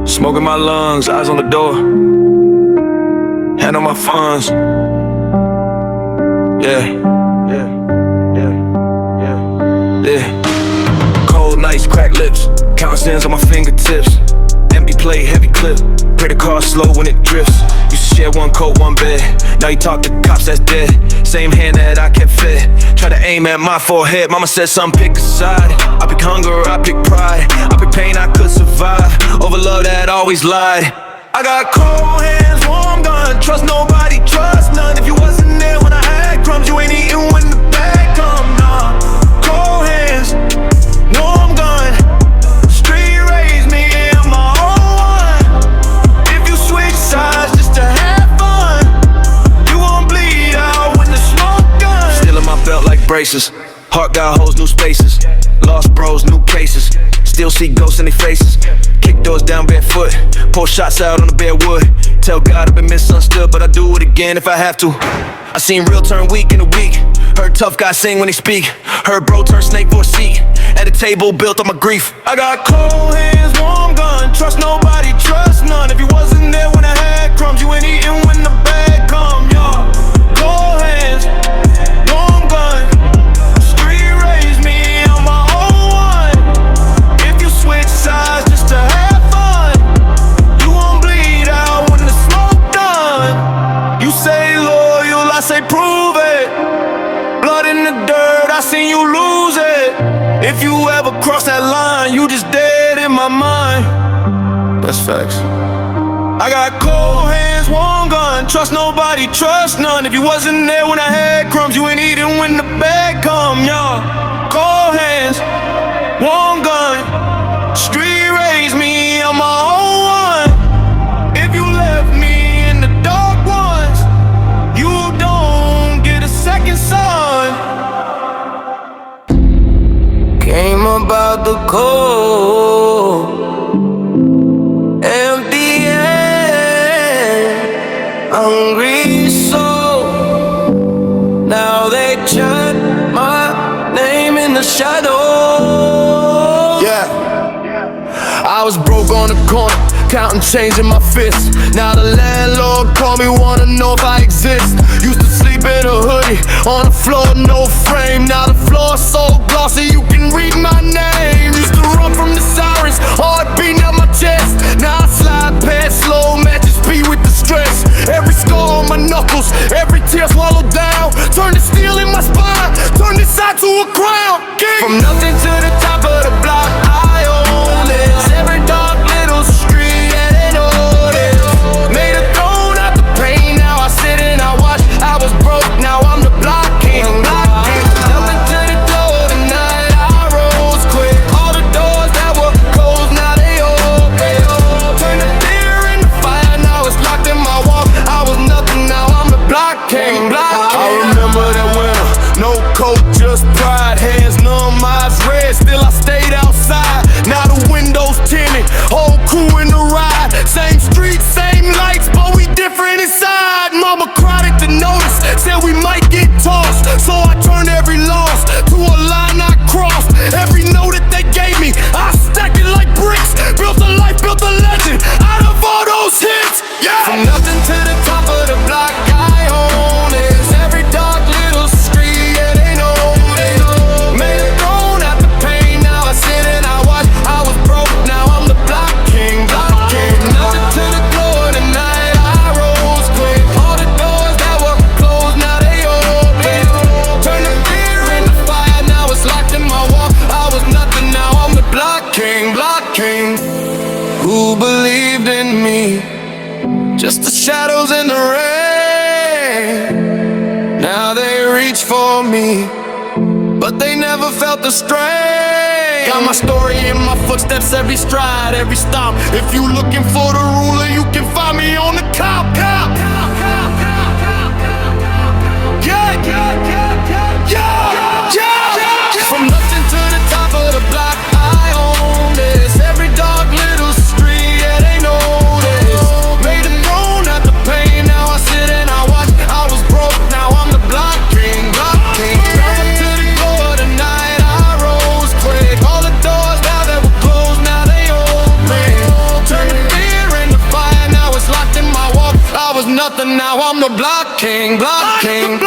Smoke in my lungs, eyes on the door. Hand on my funds. Yeah. Cold nights, cracked lips. Counting cents on my fingertips. Empty plate, heavy clip. Pray the car slow when it drifts. Used to share one coat, one bed. Now you talk to cops, that's dead. Same hand that I kept fed. Try to aim at my forehead. Mama said some pick a side. I pick hunger, I pick pride. I pick pain, I could survive over love that always lied. I got cold hands, warm gun. Trust nobody, trust none. If you wasn't there when I had crumbs, you ain't eating when the bag come. Nah, cold hands, warm gun. Street raised me, I'm my own one. If you switch sides just to have fun, you won't bleed out when the smoke done. Still in my belt like braces. Heart got holes, new spaces. Lost bros, new cases. Still see ghosts in their faces. Kick doors down barefoot. Pour shots out on the bare wood. Tell God I've been misunderstood, but I do it again if I have to. I seen real turn weak in a week. Heard tough guys sing when they speak. Heard bro turn snake for a seat. At a table built on my grief. I got cold hands, warm gun. Trust nobody, trust none. If you wasn't there when I had crumbs, you ain't eating when the bag come, y'all. Cold hands, warm gun. Street raised me, I'm my own one. If you switch sides just to have fun, you won't bleed out when the smoke done. You say loyal, I say prove it. Blood in the dirt, I seen you lose it. If you ever cross that line, you just dead in my mind. That's facts. I got cold hands, warm gun. Trust nobody, trust none. If you wasn't there when I had crumbs, you ain't eating when the bag come, y'all. Cold hands, warm gun. Street raised me, I'm my own one. If you left me in the dark ones, you don't get a second son. Came about the cold, empty and hungry soul. Now they chant my name in the shadows. Yeah, I was broke on the corner, counting change in my fist. Now the landlord call me, wanna know if I exist. Used to sleep in a hoodie, on the floor, no frame. Now the floor's so glossy, you can read my name. Used to run from the sirens, heart beating out my chest. Now I slide past slow, matches be with the stress. Every scar on my knuckles, every tear swallowed down. Turn the steel in my spine, turn this side to a crown. From nothing to the top of the block, I own this. Every dark little street, yeah, they know this. Made a throne out the pain, now I sit and I watch. I was broke, now I'm the block king. Nothing to the door tonight, I rose quick. All the doors that were closed, now they open. Turn the fear into fire, now it's locked in my wall. I was nothing, now I'm the block king. I remember that winter, no coat, just pride. Hands numb, eyes red, still I stayed outside. Now the windows tinted, whole crew in the ride. Same street, same lights, but we different inside. Mama cried at the notice, said we might get tossed. So I turned every loss to a line I crossed. Every note that they gave me, I stacked it like bricks. Built a life, built a legend out of all those hits. Yeah. From nothing to the top of the block, I own this. Every dark little street, yeah, they know this. Made a throne out the pain, now I sit and I watch. I was broke, now I'm the block king, block king. Nothing to the floor tonight, I rose quick. All the doors that were closed, now they open. Turn the fear into fire, now it's locked in my wall. I was nothing, now I'm the block king, block king. Who believed in me? Just the shadows in the rain. Now they reach for me, but they never felt the strain. Got my story in my footsteps, every stride, every stomp. If you looking for the ruler, you can find me on the cop. Yeah, yeah, yeah, yeah, yeah. From nothing to the top of the block, I own this. Every dark little street, yeah, they know this. Made a throne out the pain, now I sit and I watch. I was broke, now I'm the block king, block king. Nothing to the door tonight, I rose quick. All the doors now that were closed, now they open. Turn the blocking.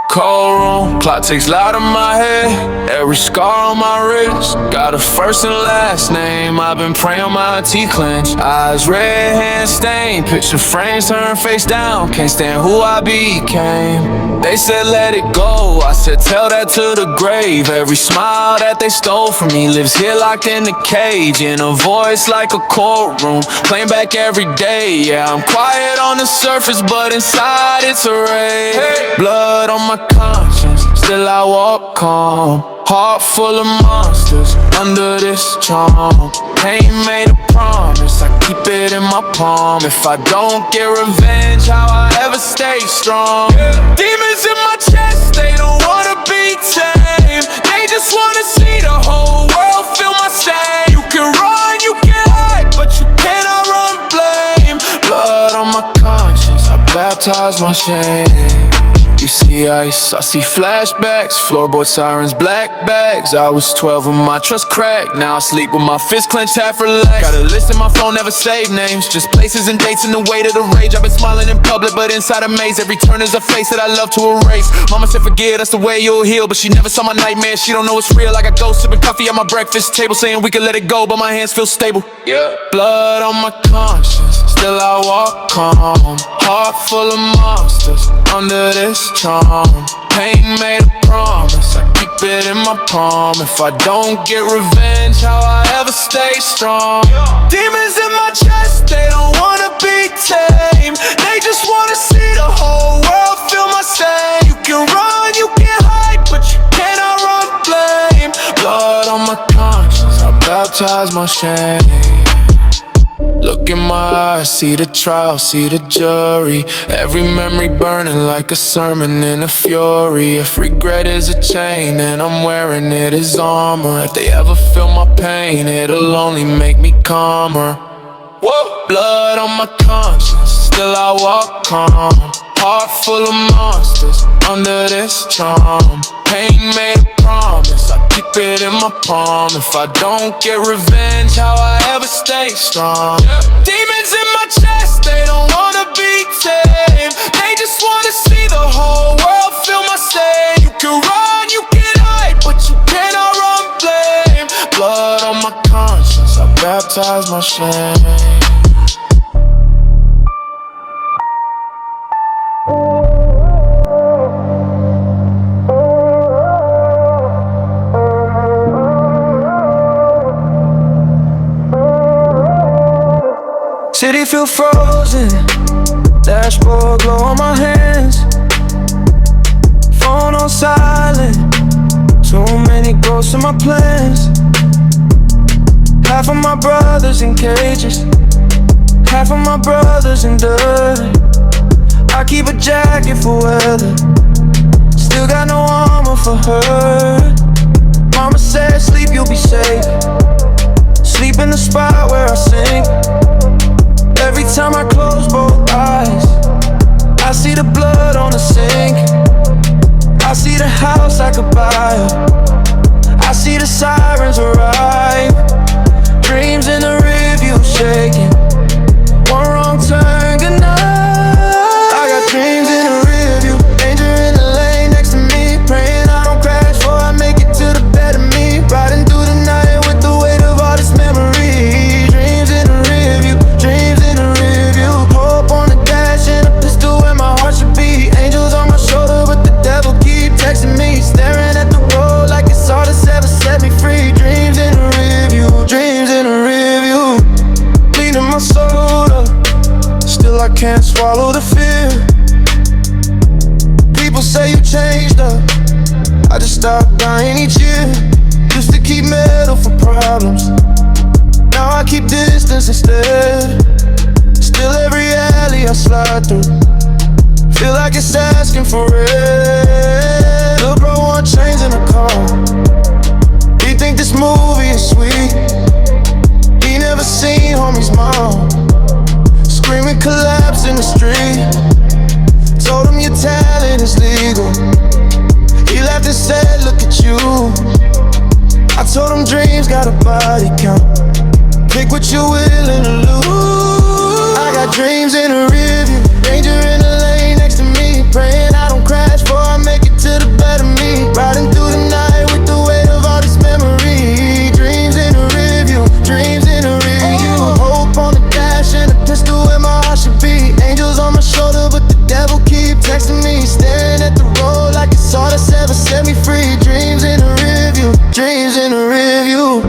Cold room, clock ticks loud in my head. Every scar on my wrist got a first and last name. I've been praying my teeth clench. Eyes red, hands stained. Picture frames turn face down. Can't stand who I became. They said let it go, I said tell that to the grave. Every smile that they stole from me lives here locked in the cage. In a voice like a courtroom, playing back every day. Yeah, I'm quiet on the surface, but inside it's a rage. Blood on my conscience, still I walk calm. Heart full of monsters under this charm. Pain made a promise, I keep it in my palm. If I don't get revenge, how I ever stay strong? Demons in my chest, they don't wanna be tamed. They just wanna see the whole world feel my shame. You can run, you can hide, but you cannot run blame. Blood on my conscience, I baptize my shame. You see ice, I see flashbacks. Floorboard sirens, black bags. I was 12 when my trust cracked. Now I sleep with my fist clenched, half relaxed. Got a list in my phone, never save names. Just places and dates in the weight of the rage. I've been smiling in public, but inside a maze. Every turn is a face that I love to erase. Mama said forget, that's the way you'll heal. But she never saw my nightmares, she don't know it's real. I got ghosts sipping coffee at my breakfast table, saying we could let it go, but my hands feel stable. Yeah. Blood on my conscience, still I walk calm. Heart full of monsters under this charm. Pain made a promise, I keep it in my palm. If I don't get revenge, how I ever stay strong? Demons in my chest, they don't wanna be tamed. They just wanna see the whole world feel my shame. You can run, you can hide, but you cannot run blame. Blood on my conscience, I baptize my shame. Look in my eyes, see the trial, see the jury. Every memory burning like a sermon in a fury. If regret is a chain, then I'm wearing it as armor. If they ever feel my pain, it'll only make me calmer. Whoa. Blood on my conscience, still I walk calm. Heart full of monsters under this charm. Pain made a promise, I keep it in my palm. If I don't get revenge, how I ever stay strong? Demons in my chest, they don't wanna be tamed. They just wanna see the whole world feel my shame. You can run, you can hide, but you cannot run blame. Blood on my conscience, I baptize my shame. City feel frozen, dashboard glow on my hands. Phone on silent, too many ghosts in my plans. Half of my brothers in cages, half of my brothers in dirt. I keep a jacket for weather, still got no armor for her. Mama said sleep, you'll be safe. Sleep in the spot where I sink. Every time I close both eyes, I see the blood on the sink. I see the house I could buy. I see the sirens arrive. Dreams in the rearview shaking. One wrong turn, good night. I got dreams in the rearview, danger in the lane next to me. Praying I don't crash before I make it to the better me. Riding through the night with the weight of all this memory. Dreams in the rearview, dreams in the rearview. Hope on the dash and a pistol where my heart should be. Angels on my shoulder, but the devil keep texting me. Staring at the road like it's all that's ever set me free. Dreams in the rearview, dreams in the rearview. Cleaning my soul up, still I can't swallow the fear. People say you changed up, I just stopped dying each year. Used to keep metal for problems, now I keep distance instead. Still every alley I slide through, feel like it's asking for it. Lil' bro want chains in a car, he think this movie is sweet. He never seen homie's mom screaming collapse in the street. Told him your talent is legal, he laughed and said look at you. I told them dreams got a body count. Pick what you're willing to lose. I got dreams in the rearview, danger in the lane next to me. Praying I don't crash before I make it to the better me. Riding through the night with the weight of all this memory. Dreams in the rearview, dreams in the rearview. Hope on the dash and a pistol where my heart should be. Angels on my shoulder, but the devil keep texting me. Staring at the road like it's all that's ever set me free. Dreams in the rearview, dreams in the rearview.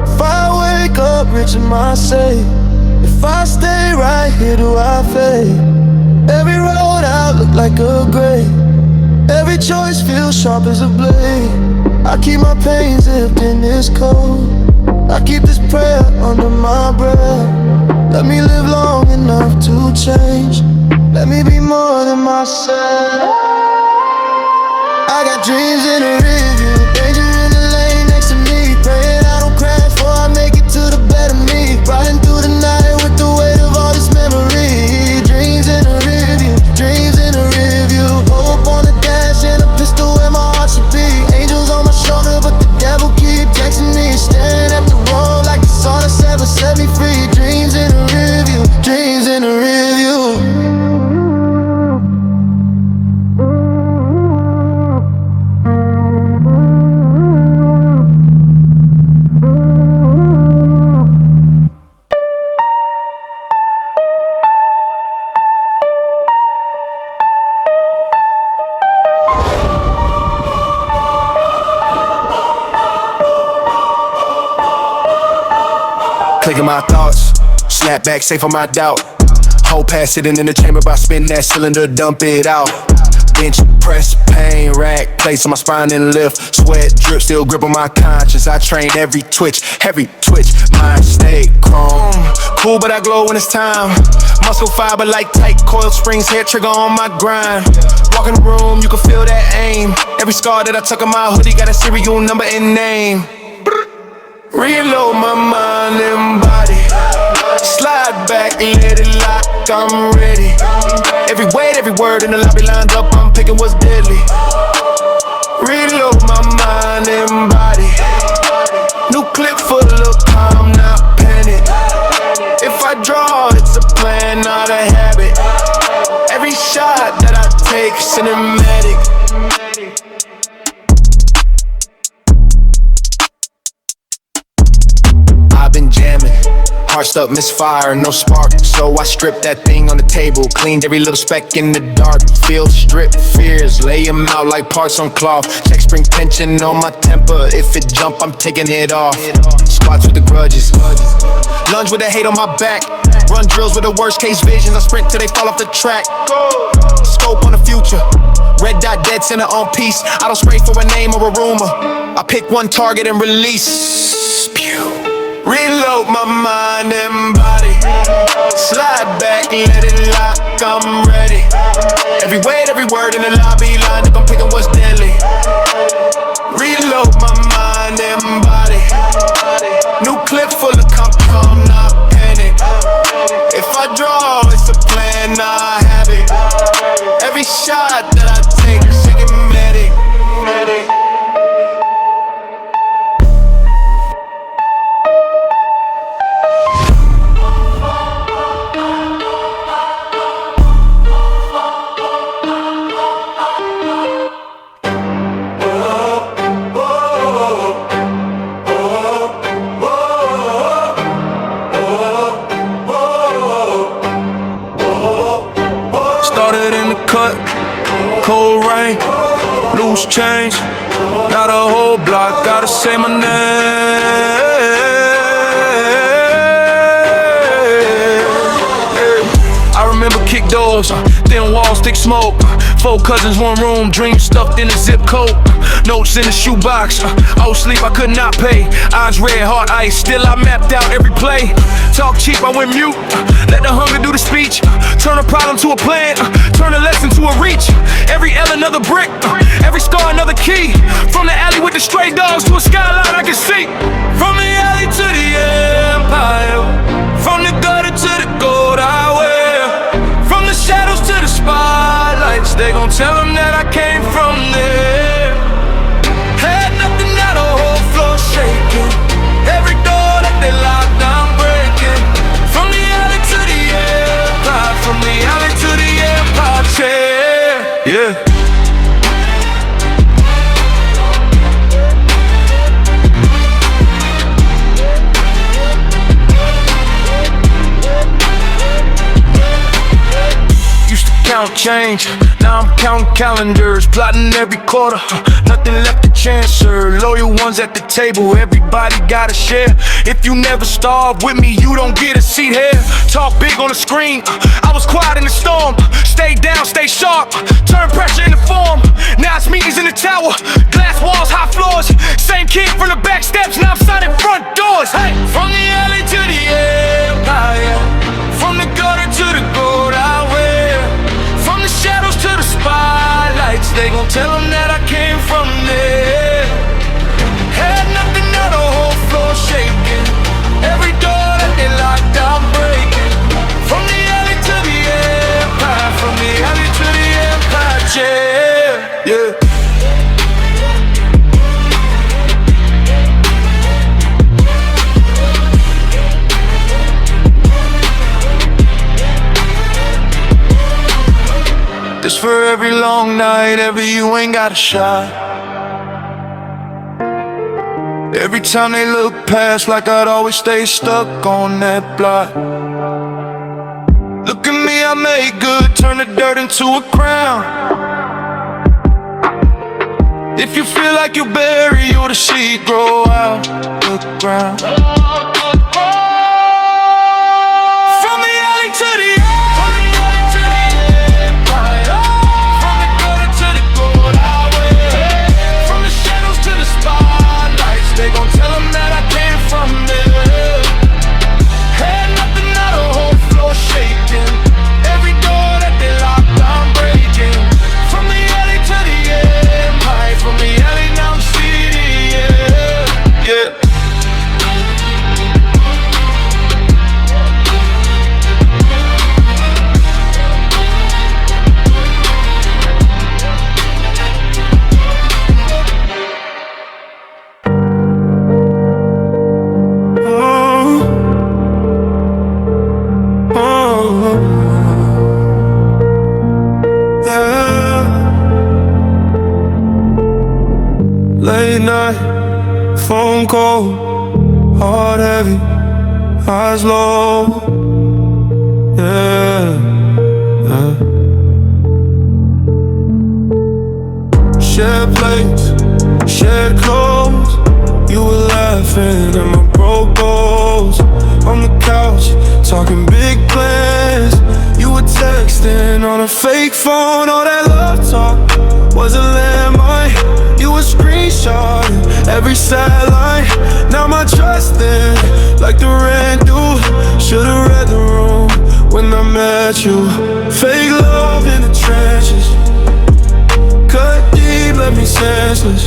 If I wake up rich in my safe, if I stay right here, do I fade? Every road out look like a grave. Every choice feels sharp as a blade. I keep my pain zipped in this cold. I keep this prayer under my breath. Let me live long enough to change. Let me be more than myself. I got dreams in the rearview, danger in the lane next to me. Praying I don't crash before I make it to the better me. Riding through the night with the weight of all this memory. Dreams in the rearview, dreams in the rearview. Hope on the dash and a pistol where my heart should be. Angels on my shoulder, but the devil keep texting me. Staring at the road like it's all that's ever set me free. Dreams in the rearview, dreams in the rearview. Clicking my thoughts, snap back, safe on my doubt. Whole pass sitting in the chamber, by spin that cylinder, dump it out. Bench press, pain rack, place on my spine and lift. Sweat drip, still grip on my conscience. I train every twitch, mind stay chrome. Cool, but I glow when it's time. Muscle fiber like tight coil springs, hair trigger on my grind. Walk in the room, you can feel that aim. Every scar that I tuck in my hoodie got a serial number and name. Reload my mind and body. Slide back, let it lock, I'm ready. Every weight, every word in the lobby lined up, I'm picking what's deadly. Reload my mind and body. New clip full of calm, not panic. If I draw, it's a plan, not a habit. Every shot that I take, cinematic. I've been jamming, heart stuck, misfire, no spark. So I stripped that thing on the table, cleaned every little speck in the dark. Feel stripped fears, lay them out like parts on cloth. Check spring tension on my temper, if it jump, I'm taking it off. Squats with the grudges, lunge with the hate on my back. Run drills with the worst case visions, I sprint till they fall off the track. Scope on the future, red dot dead center on peace. I don't spray for a name or a rumor, I pick one target and release. Pew. Reload my mind and body. Slide back, let it lock, I'm ready. Every weight, every word in the lobby lined up, I'm picking what's deadly. Reload my mind and body. New clip full of calm, not panic. If I draw, it's a plan, I have it. Every shot that I take, cinematic. Cold rain, loose change, got a whole block, gotta say my name. I remember kick doors, thin walls, thick smoke. 4 cousins, 1 room, dreams stuffed in a zip coat. Notes in the shoebox, I was sleep, I could not pay. Eyes red, heart ice, still I mapped out every play. Talk cheap, I went mute, let the hunger do the speech. Turn a problem to a plan, turn a lesson to a reach. Every L another brick, every scar another key. From the alley with the stray dogs to a skyline I can see. From the alley to the empire, from the gutter to the gold I wear. From the shadows to the spotlights, they gon' tell them that I came from there. Had nothing, now the whole floor Yeah. Count change, now I'm counting calendars, plotting every quarter, nothing left to chance, sir. Loyal ones at the table, everybody gotta share. If you never starve with me, you don't get a seat here. Talk big on the screen, I was quiet in the storm. Stay down, stay sharp, turn pressure into form. Now it's meetings in the tower, glass walls, high floors. Same kid from the back steps, now I'm signing front doors. Hey, from the alley to the empire, from the gutter to the gold highway. From the shadows to the spotlights, they gon' tell them that I came from there. Had nothing, now the whole floor shaking. Every door that they locked, I'm breaking. From the alley to the empire, from the alley to the empire, yeah, yeah. This for every long night, every you ain't got a shot. Every time they look past, like I'd always stay stuck on that block. Look at me, I made good, turn the dirt into a crown. If you feel like you bury, you'll the seed grow out the ground. From the alley to the they gon' tell them that I came from there. Had nothing, now the whole floor shaking. Every door that they locked, I'm breaking. From the alley to the empire, from the alley now I'm city, yeah, yeah. Late night, phone call, heart heavy, eyes low, yeah, yeah. Shared plates, shared clothes, you were laughing at my broke goals. On the couch, talking big plans, you were texting on a fake phone. All that love talk was a landmine. You were screenshotting every sad line. Now my trust in, like the rent due. Should've read the room when I met you. Fake love in the trenches, cut deep, left me senseless.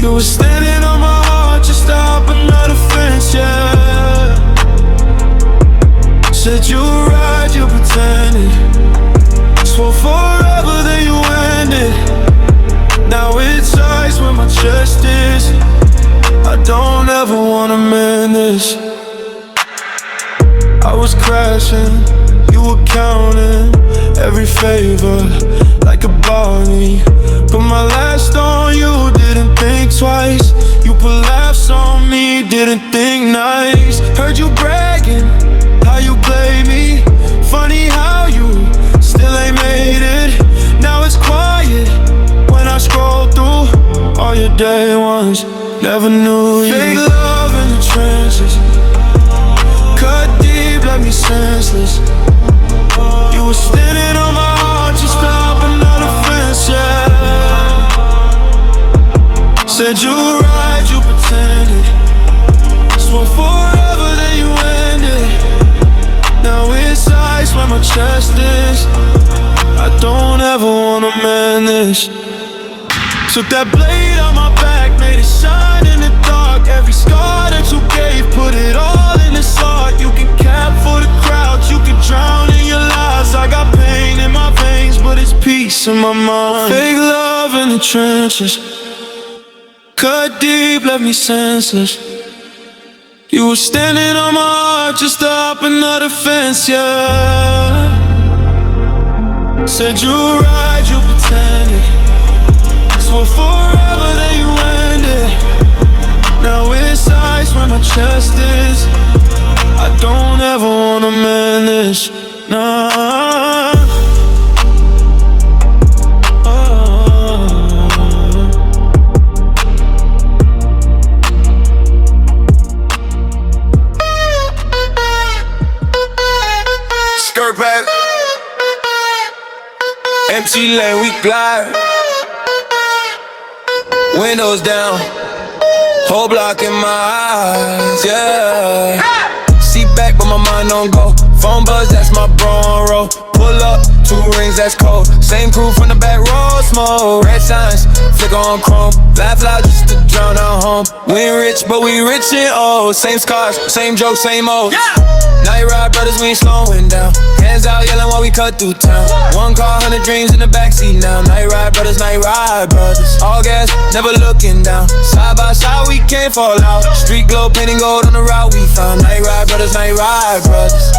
You were standing on my heart, just stop another fence, yeah. Said you were right, you pretended. Swore forever, then you ended. Now it's ice where my chest is. I don't ever wanna mend this. I was crashing, you were counting every favor like a Barney. Put my last on you, didn't think twice. You put laughs on me, didn't think nice. Heard you bragging, how you play me. Funny how you still ain't made it. Now it's quiet when I scroll through all your day ones. Never knew you. Fake love in the trenches, cut deep, left me senseless. You were standing on my heart, just stop another fence, yeah. Said you were right, you pretended. Swore forever, then you ended. Now it's ice where my chest is. I don't ever wanna mend this. Took that blade on my back, made it shine in the dark. Every scar that you gave, put it all in this art. You can cap for the crowd, you can drown in your lies. I got pain in my veins, but it's peace in my mind. Fake love in the trenches, cut deep, left me senseless. You were standing on my heart, just up another fence, yeah. Said you ride, you pretended. Swore forever that you ended. Now it's ice where my chest is. I don't ever wanna manage, nah. Skirt back, empty lane, we glide. Windows down, whole block in my eyes, yeah. See back, but my mind on go. Phone buzz, that's my bro on roll. Pull up, 2 rings, that's cold. Same crew from the back row, smoke. Red signs, flicker on chrome. Laugh loud just to drown out home. We ain't rich, but we rich and old. Same scars, same jokes, same old. Night ride brothers, we ain't slowing down. Hands out yelling while we cut through town. One car, 100 dreams in the backseat now. Night ride brothers, all gas, never looking down. Side by side, we can't fall out. Street glow, painting gold on the route we found. Night ride brothers, night ride brothers.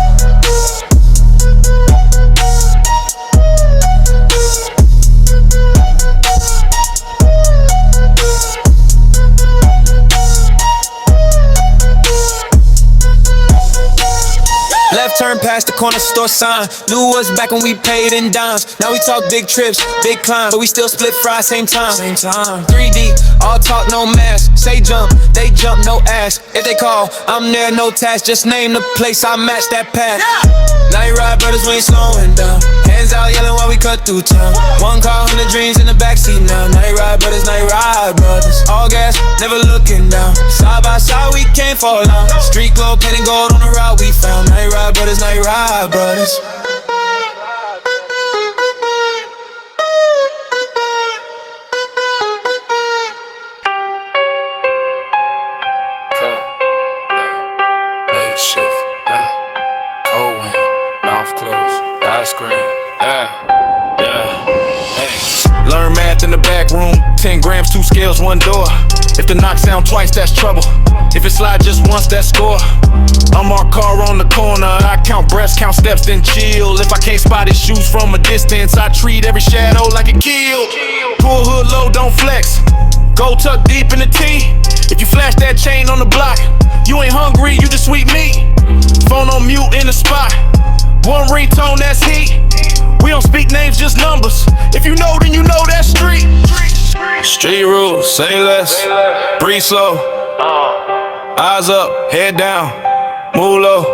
Left turn past the corner store sign. Knew us back when we paid in dimes. Now we talk big trips, big climbs, but we still split fries same time. 3D, all talk, no mask. Say jump, they jump, no ass. If they call, I'm there, no task. Just name the place, I match that path. Night ride brothers, we ain't slowing down. Hands out yelling while we cut through town. One car, 100 dreams in the backseat now. Night ride brothers, all gas, never looking down. Side by side, we can't fall out. Street glow, painting gold on the route we found. Night ride brothers, night ride brothers. Learn math in the back room, 10 grams, 2 scales, 1 door. If the knock sound twice, that's trouble. If it slide just once, that's score. I'm our car on the corner, I count breaths, count steps, then chill. If I can't spot his shoes from a distance, I treat every shadow like a kill. Pull hood low, don't flex. Go tuck deep in the T. If you flash that chain on the block, you ain't hungry, you just sweet meat. Phone on mute in the spot. One ringtone, that's heat. We don't speak names, just numbers. If you know, then you know that street. Street rules, say less. Breathe slow. Eyes up, head down. Move low.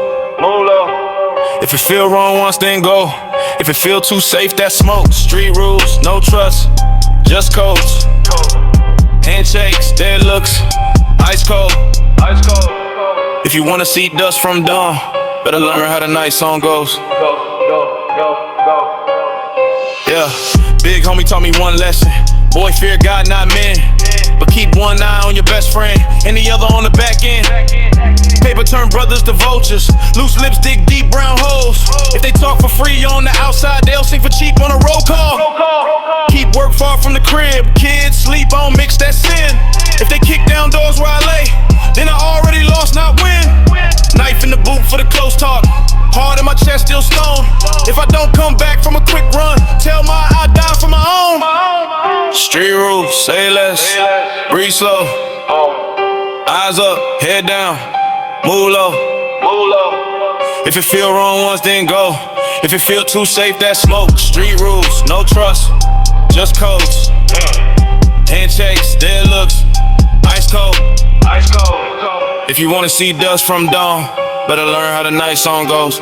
If it feel wrong once, then go. If it feel too safe, that's smoke. Street rules, no trust, just codes. Handshakes, dead looks, ice cold. If you wanna see dust from dawn, better learn how the night song goes. Yeah, big homie taught me one lesson. Boy, fear God, not men. But keep one eye on your best friend and the other on the back end. Paper turn brothers to vultures. Loose lips dig deep brown holes. If they talk for free on the outside, they'll sing for cheap on a roll call. Keep work far from the crib. Kids sleep on mix, that sin. If they kick down doors where I lay, then I already lost, not win. Knife in the boot for the close talk. Hard in my chest, still stone. If I don't come back from a quick run, tell my I die for my own. Street rules, say less. Breathe slow. Eyes up, head down. Move low. If it feel wrong once, then go. If it feel too safe, that's smoke. Street rules, no trust, just codes. Handshakes, dead looks, ice cold. If you wanna see dust from dawn, better learn how the night song goes.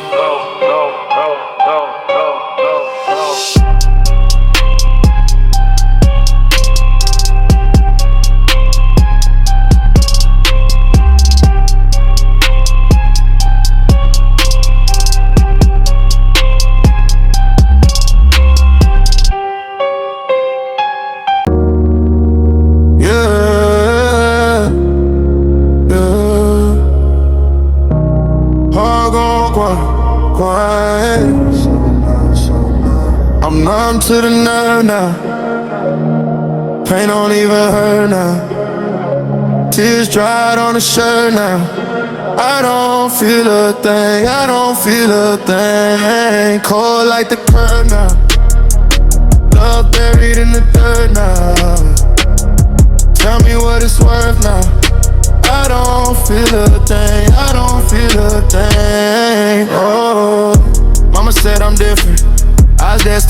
I'm numb to the nerve now. Pain don't even hurt now. Tears dried on the shirt now. I don't feel a thing, I don't feel a thing. Cold like the curb now.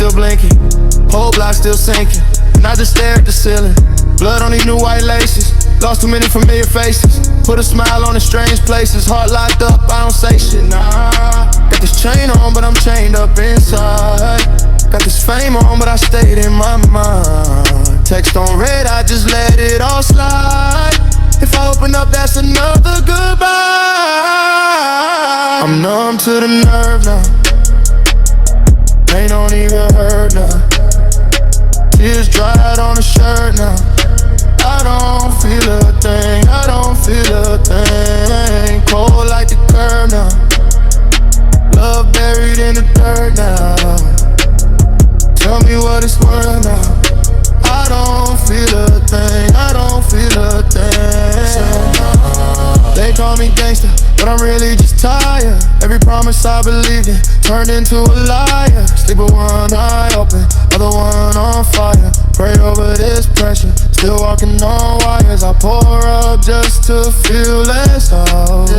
still blinking, whole block still sinking. And I just stare at the ceiling, blood on these new white laces. Lost too many familiar faces, put a smile on the strange places. Heart locked up, I don't say shit, nah. Got this chain on, but I'm chained up inside. Got this fame on, but I stayed in my mind. Text on red, I just let it all slide. If I open up, that's another goodbye. I'm numb to the nerve now. Pain don't even hurt now. Tears dried on the shirt now. I don't feel a thing, I don't feel a thing. Cold like the curb now. Love buried in the dirt now. Tell me what it's worth now. I don't feel a thing, I don't feel a thing. They call me gangster, but I'm really just tired. Every promise I believed in turned into a liar. Sleep with one eye open, other one on fire. Pray over this pressure, still walking on wires. I pour up just to feel less off.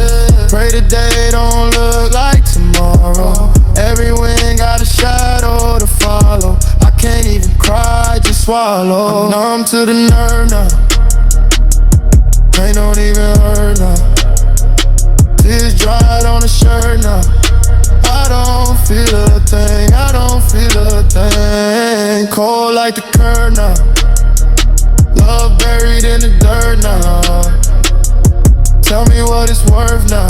Pray today don't look like tomorrow. Every win got a shadow to follow. I can't even cry, just swallow. I'm numb to the nerve now. Pain don't even hurt now. Tears dried on the shirt now. I don't feel a thing, I don't feel a thing. Cold like the curb now. Love buried in the dirt now. Tell me what it's worth now.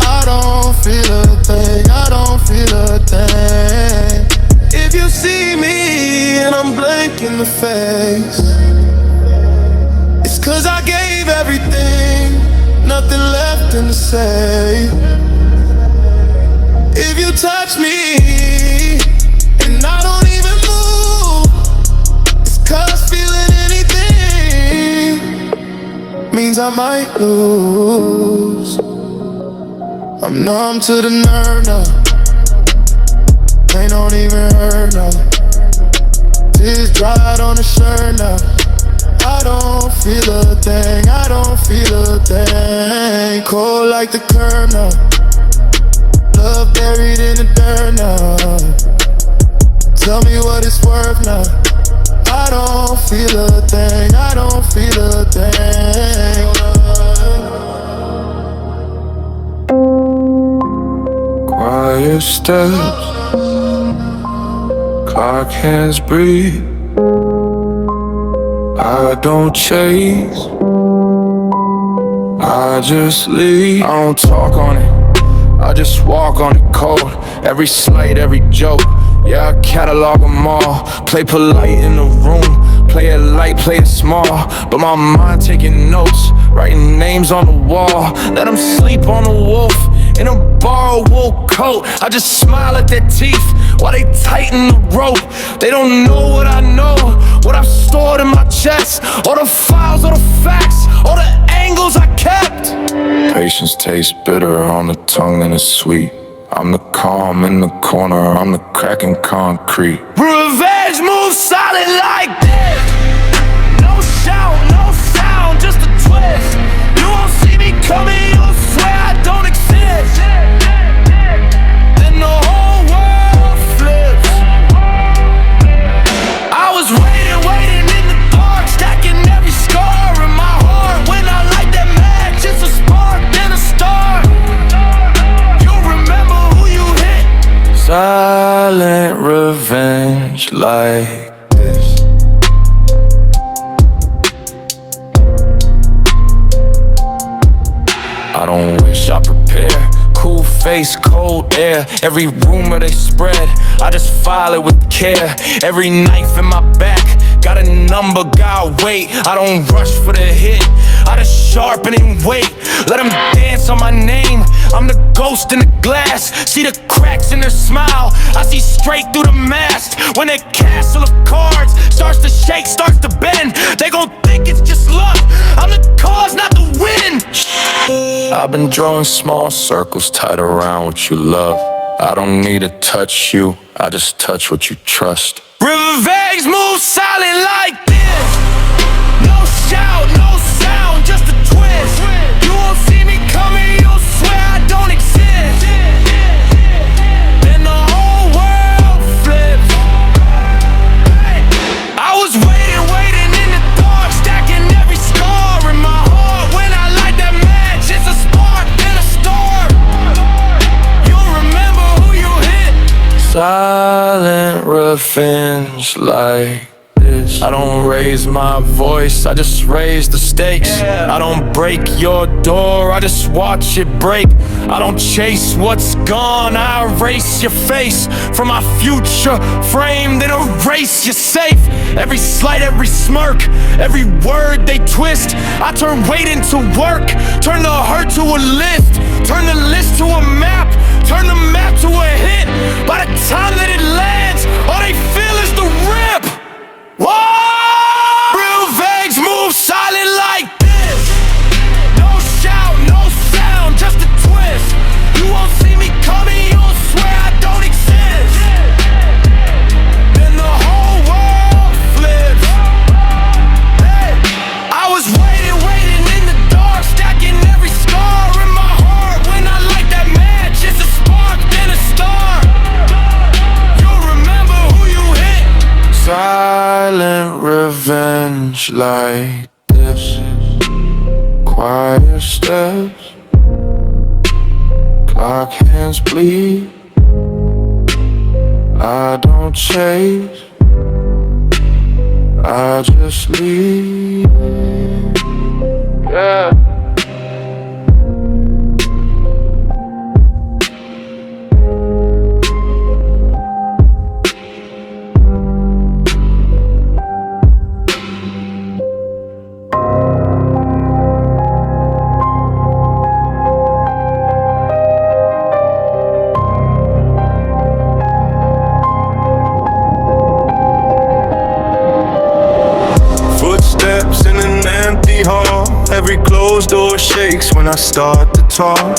I don't feel a thing, I don't feel a thing. If you see me and I'm blank in the face, it's 'cause I gave everything, nothing left to say. If you touch me and I don't even move, it's 'cause feeling anything means I might lose. I'm numb to the nerve now. Pain don't even hurt now. Tears dried on the shirt now. I don't feel a thing, I don't feel a thing. Cold like the curb now. Love buried in the dirt now. Tell me what it's worth now. I don't feel a thing, I don't feel a thing. Quiet steps, clock hands breathe. I don't chase, I just leave. I don't talk on it, I just walk on it cold. Every slight, every joke, yeah, I catalog them all. Play polite in the room, play it light, play it small. But my mind taking notes, writing names on the wall. Let them sleep on the wolf in a borrowed wool coat. I just smile at their teeth while they tighten the rope. They don't know what I know, what I've stored in my chest. All the files, all the facts, all the angles I kept. Patience tastes bitter on the tongue and it's sweet. I'm the calm in the corner, I'm the cracking concrete. Revenge moves silent like this. No shout, no sound, just a twist. You won't see me coming, you'll swear I don't exist. Then the whole world flips. I was waiting in the dark, stacking every scar in my heart. When I light that match, it's a spark, then a star. You'll remember who you hit. Silent revenge like this. I don't wish I prepare. Cool face, cold air. Every rumor they spread, I just file it with care. Every knife in my back, got a number, God wait. I don't rush for the hit, I just sharpen and wait. Let them dance on my name, I'm the ghost in the glass. See the cracks in their smile, I see straight through the mask. When their castle of cards starts to shake, starts to bend, they gon' think it's just luck. I'm the cause, not the win. I've been drawing small circles tied around what you love. I don't need to touch you, I just touch what you trust. Revenge moves silent like this. No shout, no sound, just a twist. You won't see me coming, you'll swear I don't exist. Then the whole world flips. like this. I don't raise my voice, I just raise the stakes. I don't break your door, I just watch it break. I don't chase what's gone, I erase your face from my future frame, then erase your safe. Every slight, every smirk, every word they twist, I turn weight into work, turn the hurt to a list, turn the list to a map, turn the map to a hit. By the time that it lands, all they feel is the rip. Whoa! Real veins move silent like this. No shout, no sound, just a twist. You won't see me coming, you'll swear I don't exist. Then the whole world flips. Hey, I was waiting in the dark, stacking every scar in my heart. When I light that match, it's a spark, then a star. You'll remember who you hit. Silent revenge like this. Quiet steps, clock hands bleed. I don't chase, I just leave. Yeah. Footsteps in an empty hall. Every closed door shakes when I start to talk.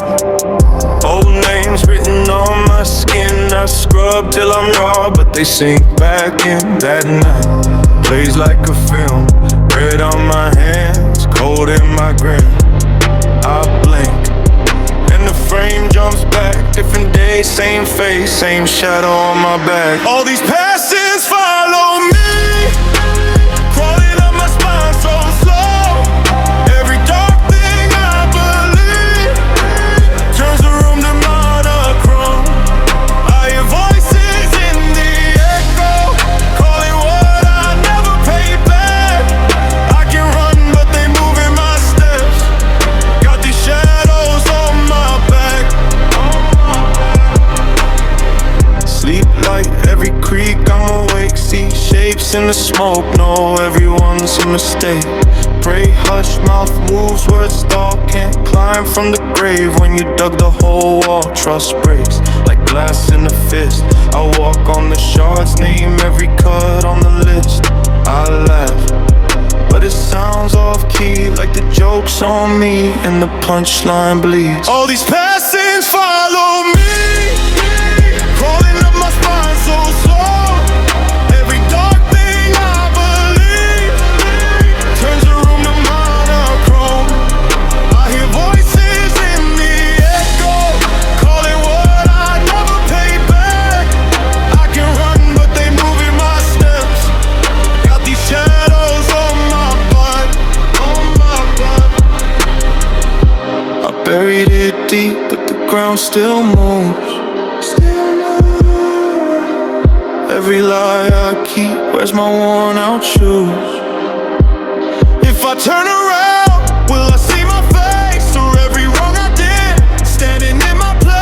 Old names written on my skin. I scrub till I'm raw, but they sink back in. That night plays like a film. Red on my hands, cold in my grin. I blink and the frame jumps back. Different day, same face, same shadow on my back. All these passions follow me. In the smoke, know everyone's a mistake. Pray, hush, mouth moves where it's dark. Can't climb from the grave when you dug the whole wall. Trust breaks like glass in a fist. I walk on the shards, name every cut on the list. I laugh, but it sounds off key, like the joke's on me and the punchline bleeds. All these passings follow me, crawling up my spine so slow. Buried it deep, but the ground still moves. Every lie I keep, where's my worn out shoes? If I turn around, will I see my face? Or every wrong I did, standing in my place?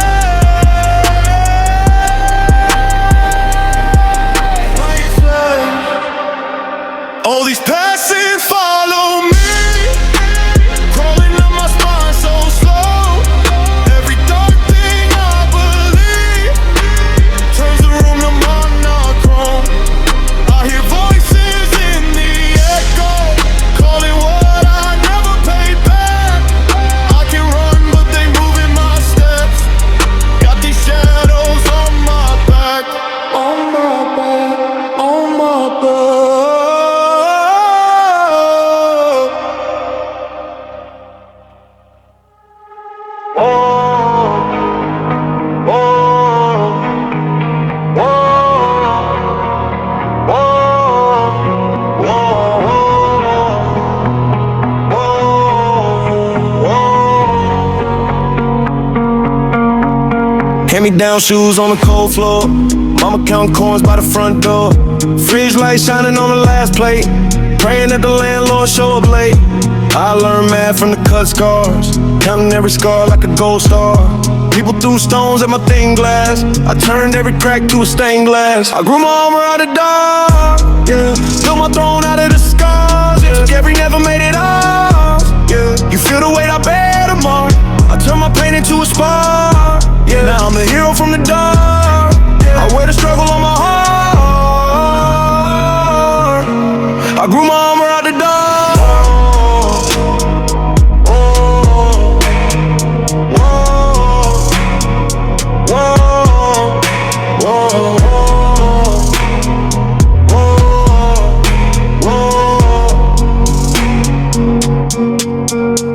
All these passings follow me. Hand-me-down shoes on the cold floor. Mama counting coins by the front door. Fridge light shining on the last plate. Praying that the landlord show up late. I learned math from the cut scars, counting every scar like a gold star. People threw stones at my thin glass. I turned every crack to a stained glass. I grew my armor out of dark, yeah. Built my throne out of the scars, yeah. Took every never made it off, yeah. You feel the weight I bear tomorrow. I turn my pain into a spark, yeah. Now I'm a hero from the dark, yeah. I wear the struggle on my heart. I grew my armor out the dark.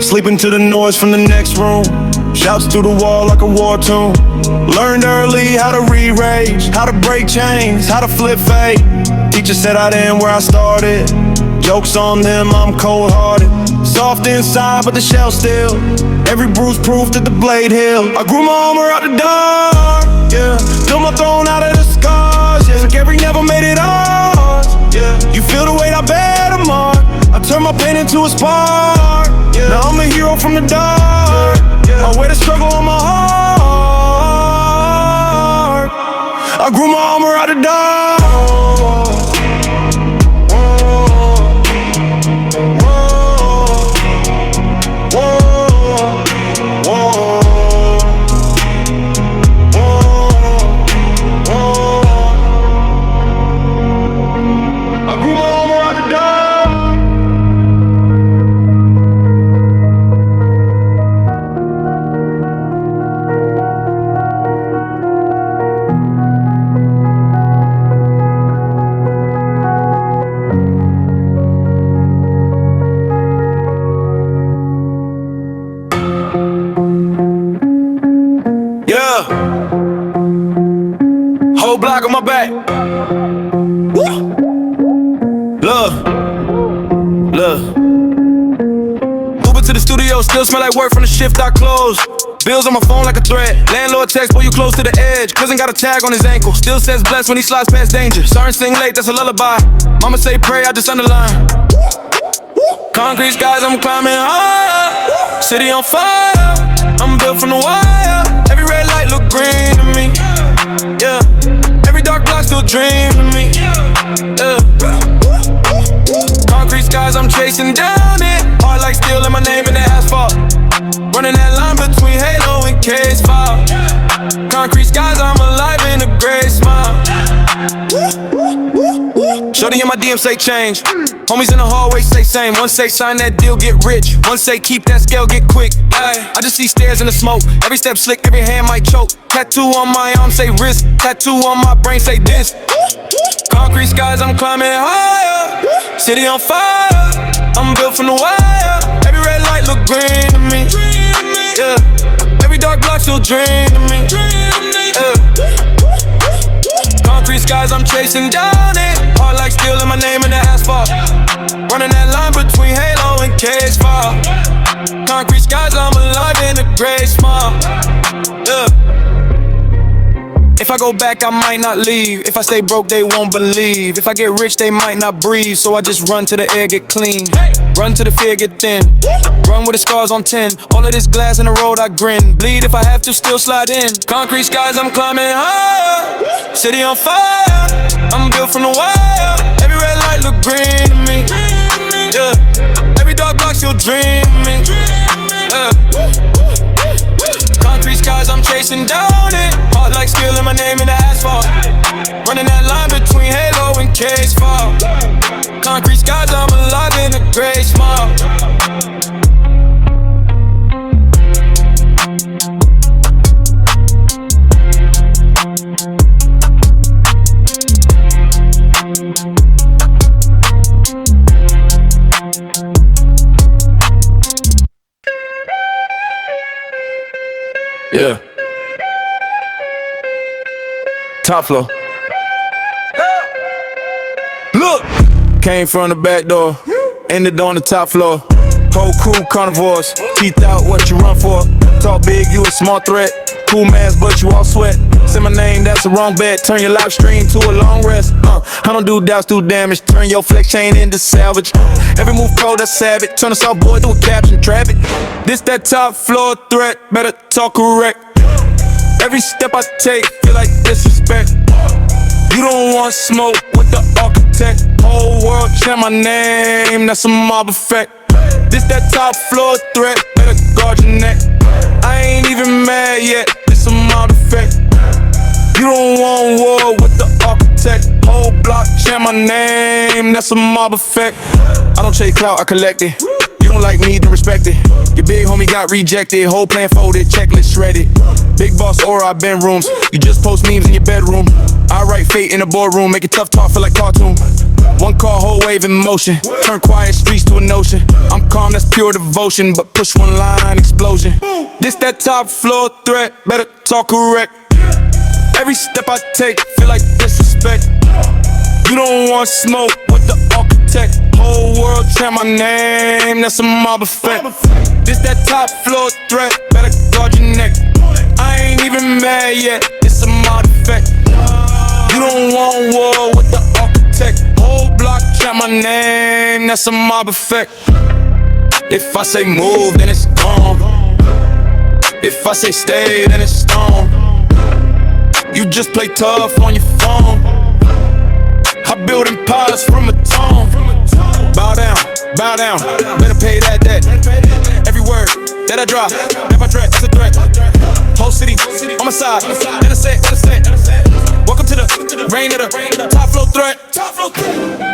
Sleeping to the noise from the next room. Shouts through the wall like a war tune. Learned early how to re-rage, how to break chains, how to flip fate. Teacher said I'd end where I started. Jokes on them, I'm cold-hearted. Soft inside, but the shell still. Every bruise proof that the blade healed. I grew my armor out the dark, yeah. Built my throne out of the scars, yeah. Took every never made it ours, yeah. You feel the weight I bear tomorrow. I turn my pain into a spark, yeah. Now I'm a hero from the dark, yeah. I wear the struggle on my heart. I grew my armor out the dark. Whole block on my back. Woo. Love. Uber to the studio, still smell like work from the shift I closed. Bills on my phone like a threat. Landlord text, boy, you close to the edge. Cousin got a tag on his ankle. Still says blessed when he slides past danger. Sorry, sing late, that's a lullaby. Mama say pray, I just underline. Concrete skies, I'm climbing higher. City on fire, I'm built from the wire. Every red light look green to me, yeah. Every dark block still dream to me, yeah. Concrete skies, I'm chasing down it. Hard like steel and my name in the asphalt. Running that line between Halo and case file. Concrete skies, I'm alive in a gray smile. Shorty in my DM say change. Homies in the hallway say same. One say sign that deal, get rich. One say keep that scale, get quick. I just see stairs in the smoke. Every step slick, every hand might choke. Tattoo on my arm say wrist. Tattoo on my brain say this. Concrete skies, I'm climbing higher. City on fire, I'm built from the wire. Every red light look green to me, yeah. Every dark block still dream to me, yeah. Concrete skies, I'm chasing down it. Hard like steel and my name in the asphalt. Running that line between Halo and case file. Concrete skies, I'm alive in a gray smile, yeah. If I go back, I might not leave. If I stay broke, they won't believe. If I get rich, they might not breathe. So I just run to the air, get clean. Run to the fear, get thin. Run with the scars on 10. All of this glass in the road, I grin. Bleed if I have to, still slide in. Concrete skies, I'm climbing higher. City on fire, I'm built from the wire. Every red light look green to me, yeah. Every dark block still dream me, yeah. Concrete skies, I'm chasing down it. Hard like steel and my name in the asphalt. Running that line between Halo and case file. Concrete skies, I'm alive in a gray smile. Yeah. Top floor. Look, came from the back door, ended on the top floor. Whole crew carnivores, teeth out what you run for. Talk big, you a small threat. Cool mask, but you all sweat. Say my name, that's the wrong bet. Turn your live stream to a long rest. I don't do doubts, do damage. Turn your flex chain into salvage. Every move cold, that's savage. Turn a soft boy to a caption, traffic. This that top floor threat, better talk correct. Every step I take, feel like disrespect. You don't want smoke with the architect. Whole world chant my name, that's a mob effect. This that top floor threat, better guard your neck. I ain't even mad yet, this a mob effect. You don't want war with the architect. Whole block chant my name, that's a mob effect. I don't chase clout, I collect it. You don't like me, then respect it. Your big homie got rejected, whole plan folded, checklist shredded. Big boss aura, I been rooms. You just post memes in your bedroom. I write fate in the boardroom, make it tough talk feel like cartoon. One call, whole wave in motion. Turn quiet streets to an ocean. I'm calm, that's pure devotion, but push one line, explosion. This that top floor threat, better talk correct. Every step I take, feel like disrespect. You don't want smoke with the architect. Whole world chant my name, that's a mob effect. This that top floor threat, better guard your neck. I ain't even mad yet, it's a mob effect. You don't want war with the architect. Whole block chant my name, that's a mob effect. If I say move, then it's gone. If I say stay, then it's stone. You just play tough on your phone. I build empires from a tone. Bow down, better pay that debt. Every word that I drop, never threat, it's a threat. Whole city on my side, intersect. Welcome to the reign of the top flow threat.